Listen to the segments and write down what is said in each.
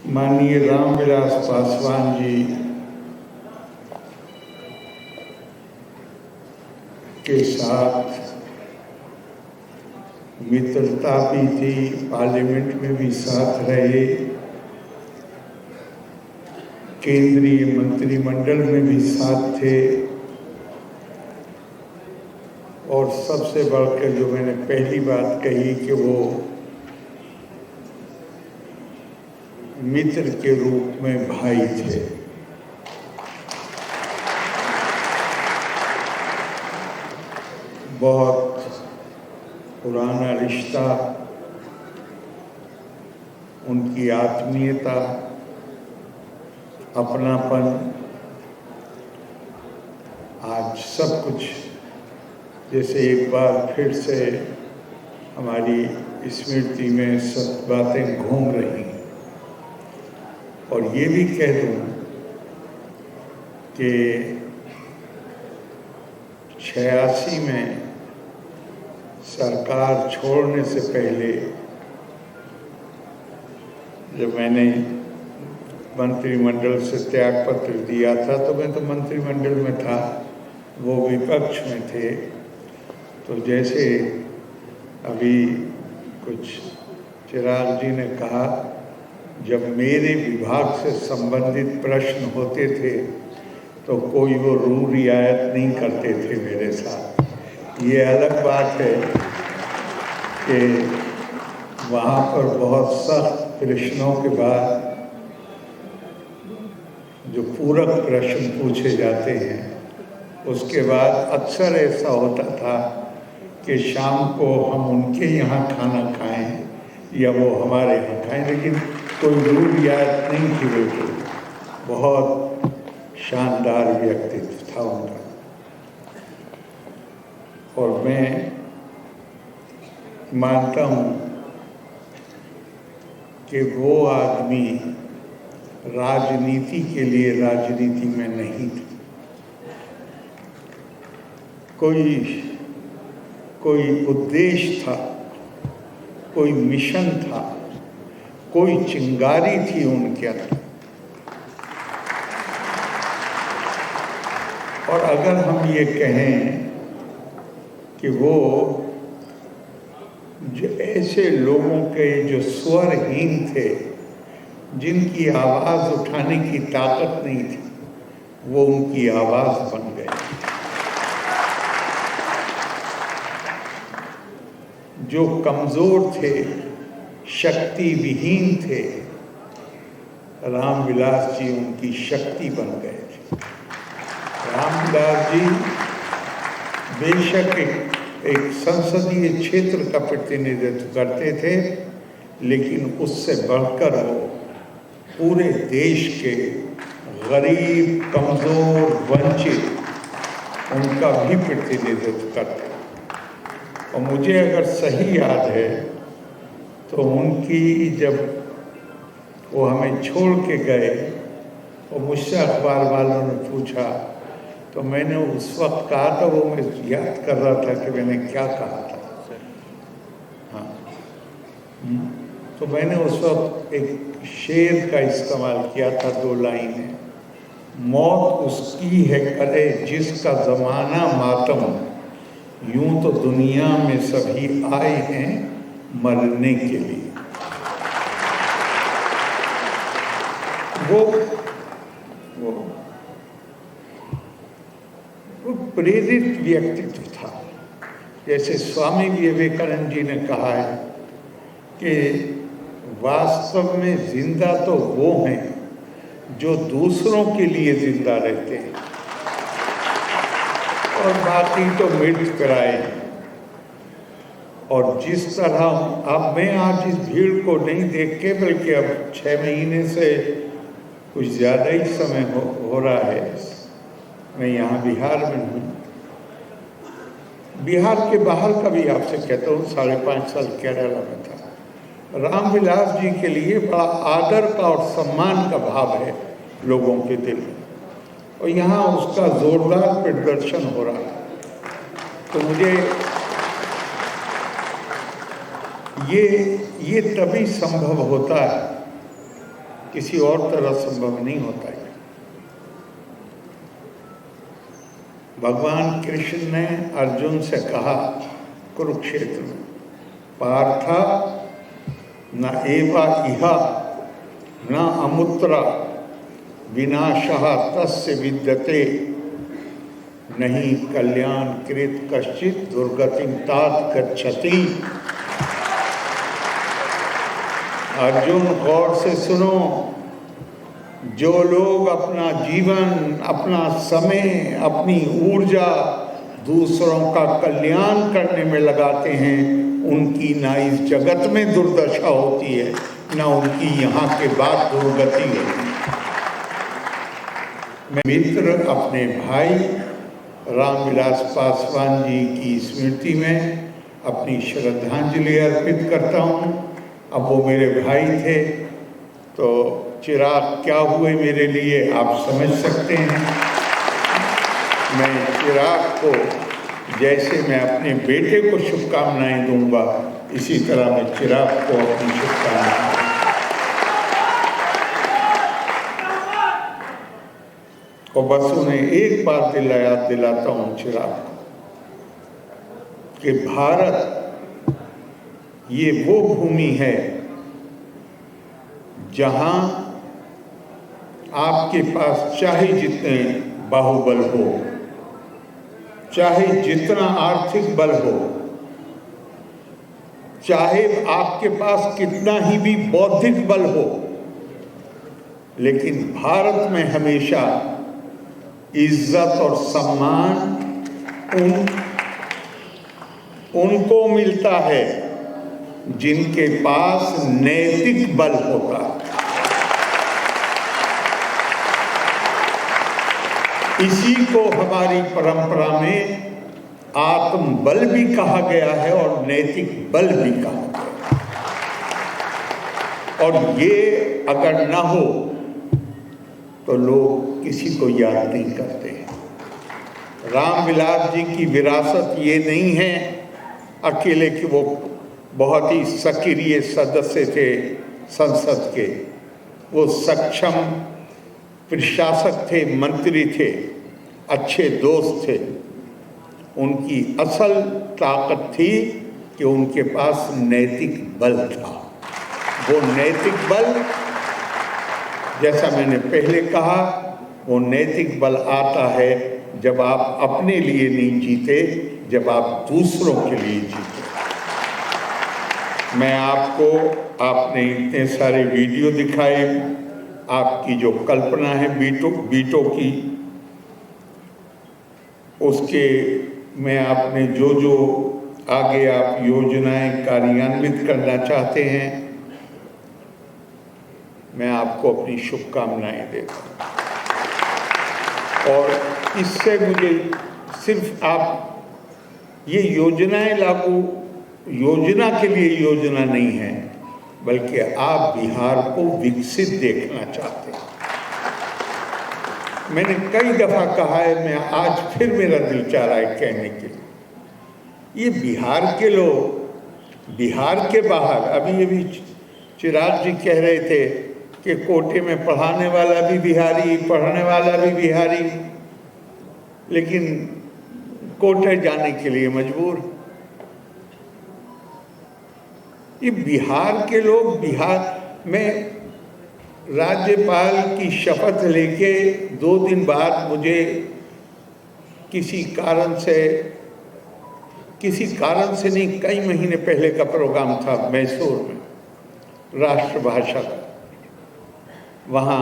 माननीय रामविलास पासवान जी के साथ मित्रता भी थी, पार्लियामेंट में भी साथ रहे, केंद्रीय मंत्रिमंडल में भी साथ थे। और सबसे बढ़कर जो मैंने पहली बात कही कि वो मित्र के रूप में भाई थे। बहुत पुराना रिश्ता, उनकी आत्मीयता, अपनापन आज सब कुछ जैसे एक बार फिर से हमारी स्मृति में सब बातें घूम रही। और ये भी कह दूं कि 86 में सरकार छोड़ने से पहले जब मैंने मंत्रिमंडल से त्याग पत्र दिया था तो मैं तो मंत्रिमंडल में था, वो विपक्ष में थे। तो जैसे अभी कुछ चिराग जी ने कहा, जब मेरे विभाग से संबंधित प्रश्न होते थे तो कोई वो रू रियायत नहीं करते थे मेरे साथ। ये अलग बात है कि वहाँ पर बहुत सख्त प्रश्नों के बाद जो पूरक प्रश्न पूछे जाते हैं, उसके बाद अक्सर ऐसा होता था कि शाम को हम उनके यहाँ खाना खाएं या वो हमारे यहाँ खाएं, लेकिन कोई रू रियायत नहीं थी। बिल्कुल बहुत शानदार व्यक्तित्व था उनका। और मैं मानता हूँ कि वो आदमी राजनीति के लिए राजनीति में नहीं थे। कोई उद्देश्य था, कोई मिशन था, कोई चिंगारी थी उनके अंदर। और अगर हम ये कहें कि वो जो ऐसे लोगों के जो स्वरहीन थे, जिनकी आवाज़ उठाने की ताकत नहीं थी, वो उनकी आवाज़ बन गए। जो कमज़ोर थे, शक्ति विहीन थे, रामविलास जी उनकी शक्ति बन गए थे। रामविलास जी बेशक एक संसदीय क्षेत्र का प्रतिनिधित्व करते थे, लेकिन उससे बढ़कर वो पूरे देश के गरीब, कमज़ोर, वंचित उनका भी प्रतिनिधित्व करते। और मुझे अगर सही याद है तो उनकी जब वो हमें छोड़ के गए और मुझसे अखबार वालों ने पूछा तो मैंने उस वक्त कहा था, वो मैं याद कर रहा था कि मैंने क्या कहा था। हाँ, तो मैंने उस वक्त एक शेर का इस्तेमाल किया था, 2 लाइनें। मौत उसकी है करे जिसका ज़माना मातम, यूं तो दुनिया में सभी आए हैं मरने के लिए। वो प्रेरित व्यक्तित्व था। जैसे स्वामी विवेकानंद जी ने कहा है कि वास्तव में जिंदा तो वो हैं जो दूसरों के लिए जिंदा रहते हैं और बाकी तो मृत कराए हैं। और जिस तरह अब मैं आज इस भीड़ को नहीं देख के, बल्कि अब 6 महीने से कुछ ज़्यादा ही समय हो रहा है, मैं यहाँ बिहार में हूँ। बिहार के बाहर का भी आपसे कहता हूँ, 5.5 साल केरला में था। रामविलास जी के लिए बड़ा आदर का और सम्मान का भाव है लोगों के दिल में, और यहाँ उसका जोरदार प्रदर्शन हो रहा है। तो मुझे ये तभी संभव होता है किसी और तरह संभव नहीं होता है। भगवान कृष्ण ने अर्जुन से कहा कुरुक्षेत्र में, पार्था न एवा इहा न अमुत्रा विनाशः तस्य विद्यते नहीं कल्याण कृत कश्चित दुर्गतिं तात गच्छति। अर्जुन गौर से सुनो, जो लोग अपना जीवन, अपना समय, अपनी ऊर्जा दूसरों का कल्याण करने में लगाते हैं, उनकी ना इस जगत में दुर्दशा होती है, ना उनकी यहाँ के बाद दुर्गति होती है। मैं मित्र अपने भाई रामविलास पासवान जी की स्मृति में अपनी श्रद्धांजलि अर्पित करता हूँ। अब वो मेरे भाई थे, तो चिराग क्या हुए मेरे लिए आप समझ सकते हैं। मैं चिराग को जैसे मैं अपने बेटे को शुभकामनाएं दूंगा, इसी तरह मैं चिराग को अपनी शुभकामनाएं। और बस उन्हें एक बार दिलाता हूँ चिराग को कि भारत ये वो भूमि है जहां आपके पास चाहे जितने बाहुबल हो, चाहे जितना आर्थिक बल हो, चाहे आपके पास कितना ही भी बौद्धिक बल हो, लेकिन भारत में हमेशा इज्जत और सम्मान उनको मिलता है जिनके पास नैतिक बल होता है। इसी को हमारी परंपरा में आत्म बल भी कहा गया है और नैतिक बल भी कहा गया है। और ये अगर ना हो तो लोग किसी को याद नहीं करते हैं। रामविलास जी की विरासत ये नहीं है अकेले कि वो बहुत ही सक्रिय सदस्य थे संसद के, वो सक्षम प्रशासक थे, मंत्री थे, अच्छे दोस्त थे। उनकी असल ताकत थी कि उनके पास नैतिक बल था। वो नैतिक बल, जैसा मैंने पहले कहा, वो नैतिक बल आता है जब आप अपने लिए नहीं जीते, जब आप दूसरों के लिए जीते। मैं आपको, आपने इतने सारे वीडियो दिखाए, आपकी जो कल्पना है बीटों की, उसके में आपने जो जो आगे आप योजनाएं कार्यान्वित करना चाहते हैं, मैं आपको अपनी शुभकामनाएं देता हूँ। और इससे मुझे सिर्फ आप ये योजनाएं लागू योजना के लिए योजना नहीं है, बल्कि आप बिहार को विकसित देखना चाहते हैं। मैंने कई दफा कहा है, मैं आज फिर मेरा दिल चाह रहा है कहने के लिए, ये बिहार के लोग, बिहार के बाहर, अभी चिराग जी कह रहे थे कि कोटे में पढ़ाने वाला भी बिहारी, पढ़ने वाला भी बिहारी, लेकिन कोटे जाने के लिए मजबूर। ये बिहार के लोग, बिहार में राज्यपाल की शपथ लेके 2 दिन बाद मुझे किसी कारण से नहीं, कई महीने पहले का प्रोग्राम था मैसूर में राष्ट्रभाषा का। वहाँ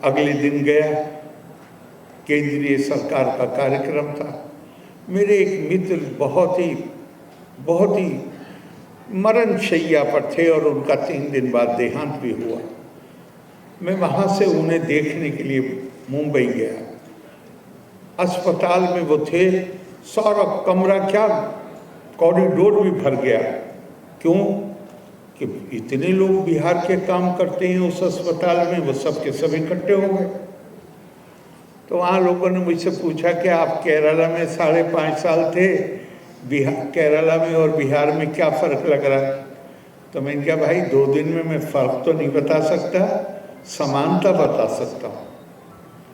अगले दिन गया, केंद्रीय सरकार का कार्यक्रम था। मेरे एक मित्र बहुत ही मरणशैया पर थे और उनका 3 दिन बाद देहांत भी हुआ। मैं वहाँ से उन्हें देखने के लिए मुंबई गया। अस्पताल में वो थे, सारा कमरा क्या कॉरिडोर भी भर गया। क्यों? कि इतने लोग बिहार के काम करते हैं उस अस्पताल में, वो सब के सब इकट्ठे हो गए। तो वहाँ लोगों ने मुझसे पूछा कि आप केरला में 5.5 साल थे, केरला में और बिहार में क्या फ़र्क लग रहा है? तो मैंने कहा भाई 2 दिन में मैं फ़र्क तो नहीं बता सकता, समानता बता सकता हूँ।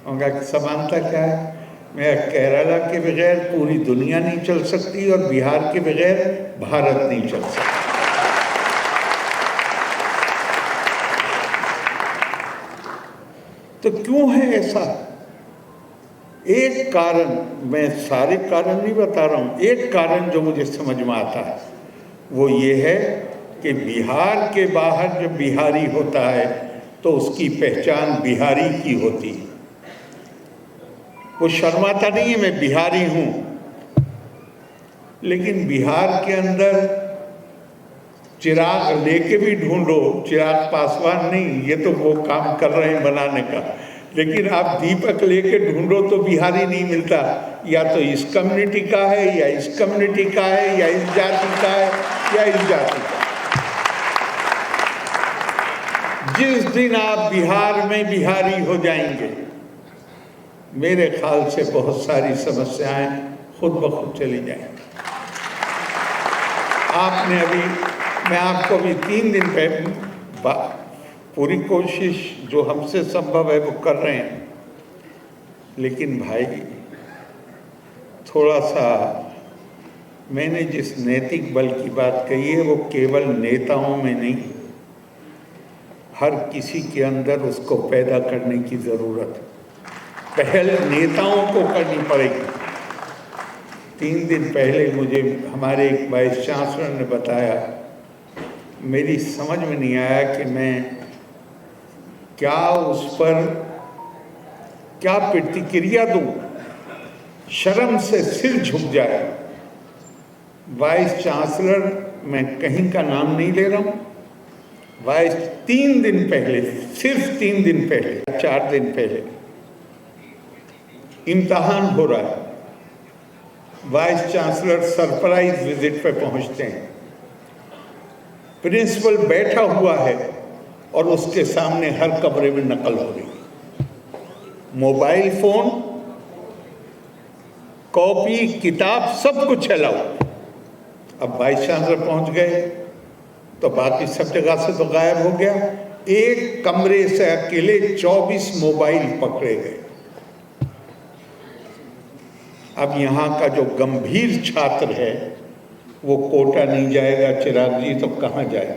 उनका समानता क्या है? मैं केरला के बगैर पूरी दुनिया नहीं चल सकती और बिहार के बगैर भारत नहीं चल सकता। तो क्यों है ऐसा? एक कारण, मैं सारे कारण नहीं बता रहा हूँ, एक कारण जो मुझे समझ में आता है वो ये है कि बिहार के बाहर जब बिहारी होता है तो उसकी पहचान बिहारी की होती है। वो शर्माता नहीं है मैं बिहारी हूँ, लेकिन बिहार के अंदर चिराग लेके भी ढूंढो, चिराग पासवान नहीं, ये तो वो काम कर रहे हैं बनाने का, लेकिन आप दीपक लेके ढूंढो तो बिहारी नहीं मिलता। या तो इस कम्युनिटी का है या इस कम्युनिटी का है या इस जाति का है या इस जाति का। जिस दिन आप बिहार में बिहारी हो जाएंगे, मेरे ख्याल से बहुत सारी समस्याएं खुद ब खुद चली जाएंगी। आपने अभी, मैं आपको भी 3 दिन पहले पूरी कोशिश जो हमसे संभव है वो कर रहे हैं, लेकिन भाई थोड़ा सा, मैंने जिस नैतिक बल की बात कही है वो केवल नेताओं में नहीं, हर किसी के अंदर उसको पैदा करने की ज़रूरत है। पहल नेताओं को करनी पड़ेगी। 3 दिन पहले मुझे हमारे एक वाइस चांसलर ने बताया, मेरी समझ में नहीं आया कि मैं क्या उस पर क्या प्रतिक्रिया दूं, शर्म से सिर झुक जाए। वाइस चांसलर, मैं कहीं का नाम नहीं ले रहा हूं, वाइस 3 दिन पहले, सिर्फ 3 दिन पहले, 4 दिन पहले इम्तिहान हो रहा है, वाइस चांसलर सरप्राइज विजिट पे पहुंचते हैं, प्रिंसिपल बैठा हुआ है और उसके सामने हर कमरे में नकल हो रही है, मोबाइल फोन, कॉपी, किताब, सब कुछ अलाउ। अब वाइस चांसलर पहुंच गए तो बाकी सब जगह से तो गायब हो गया। एक कमरे से अकेले 24 मोबाइल पकड़े गए। अब यहाँ का जो गंभीर छात्र है वो कोटा नहीं जाएगा, चिराग जी, तो कहाँ जाएगा?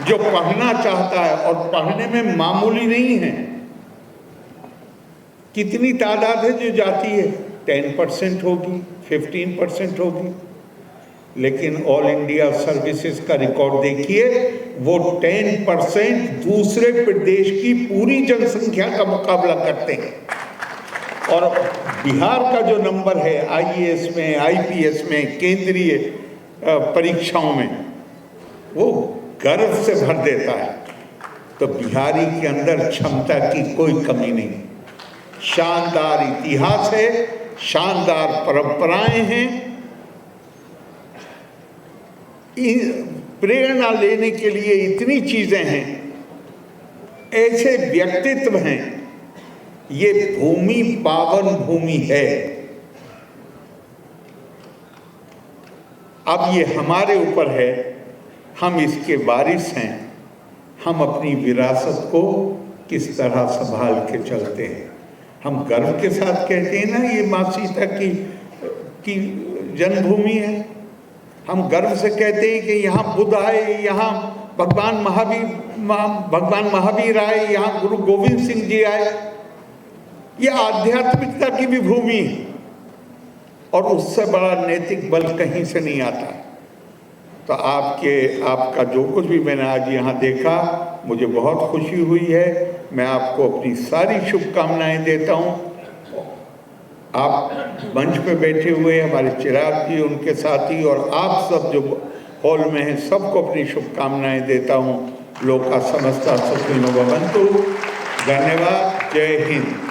जो पढ़ना चाहता है, और पढ़ने में मामूली नहीं है, कितनी तादाद है जो जाती है? 10% होगी, 15% होगी, लेकिन ऑल इंडिया सर्विसेज का रिकॉर्ड देखिए, वो 10% दूसरे प्रदेश की पूरी जनसंख्या का मुकाबला करते हैं। और बिहार का जो नंबर है IAS में, IPS में, केंद्रीय परीक्षाओं में, वो गर्व से भर देता है। तो बिहारी के अंदर क्षमता की कोई कमी नहीं, शानदार इतिहास है, शानदार परंपराएं हैं, प्रेरणा लेने के लिए इतनी चीजें हैं, ऐसे व्यक्तित्व हैं। ये भूमि पावन भूमि है। अब ये हमारे ऊपर है, हम इसके वारिस हैं, हम अपनी विरासत को किस तरह संभाल के चलते हैं। हम गर्व के साथ कहते हैं ना, ये माँ सीता की जन्मभूमि है। हम गर्व से कहते हैं कि यहाँ बुद्ध आए, यहाँ भगवान महावीर आए, यहाँ गुरु गोविंद सिंह जी आए। ये आध्यात्मिकता की भी भूमि है, और उससे बड़ा नैतिक बल कहीं से नहीं आता। तो आपका जो कुछ भी मैंने आज यहाँ देखा, मुझे बहुत खुशी हुई है। मैं आपको अपनी सारी शुभकामनाएं देता हूँ। आप मंच पे बैठे हुए हमारे चिराग जी, उनके साथी, और आप सब जो हॉल में हैं, सबको अपनी शुभकामनाएं देता हूँ। लोका समस्ता सुखिनो भवन्तु। धन्यवाद। जय हिंद।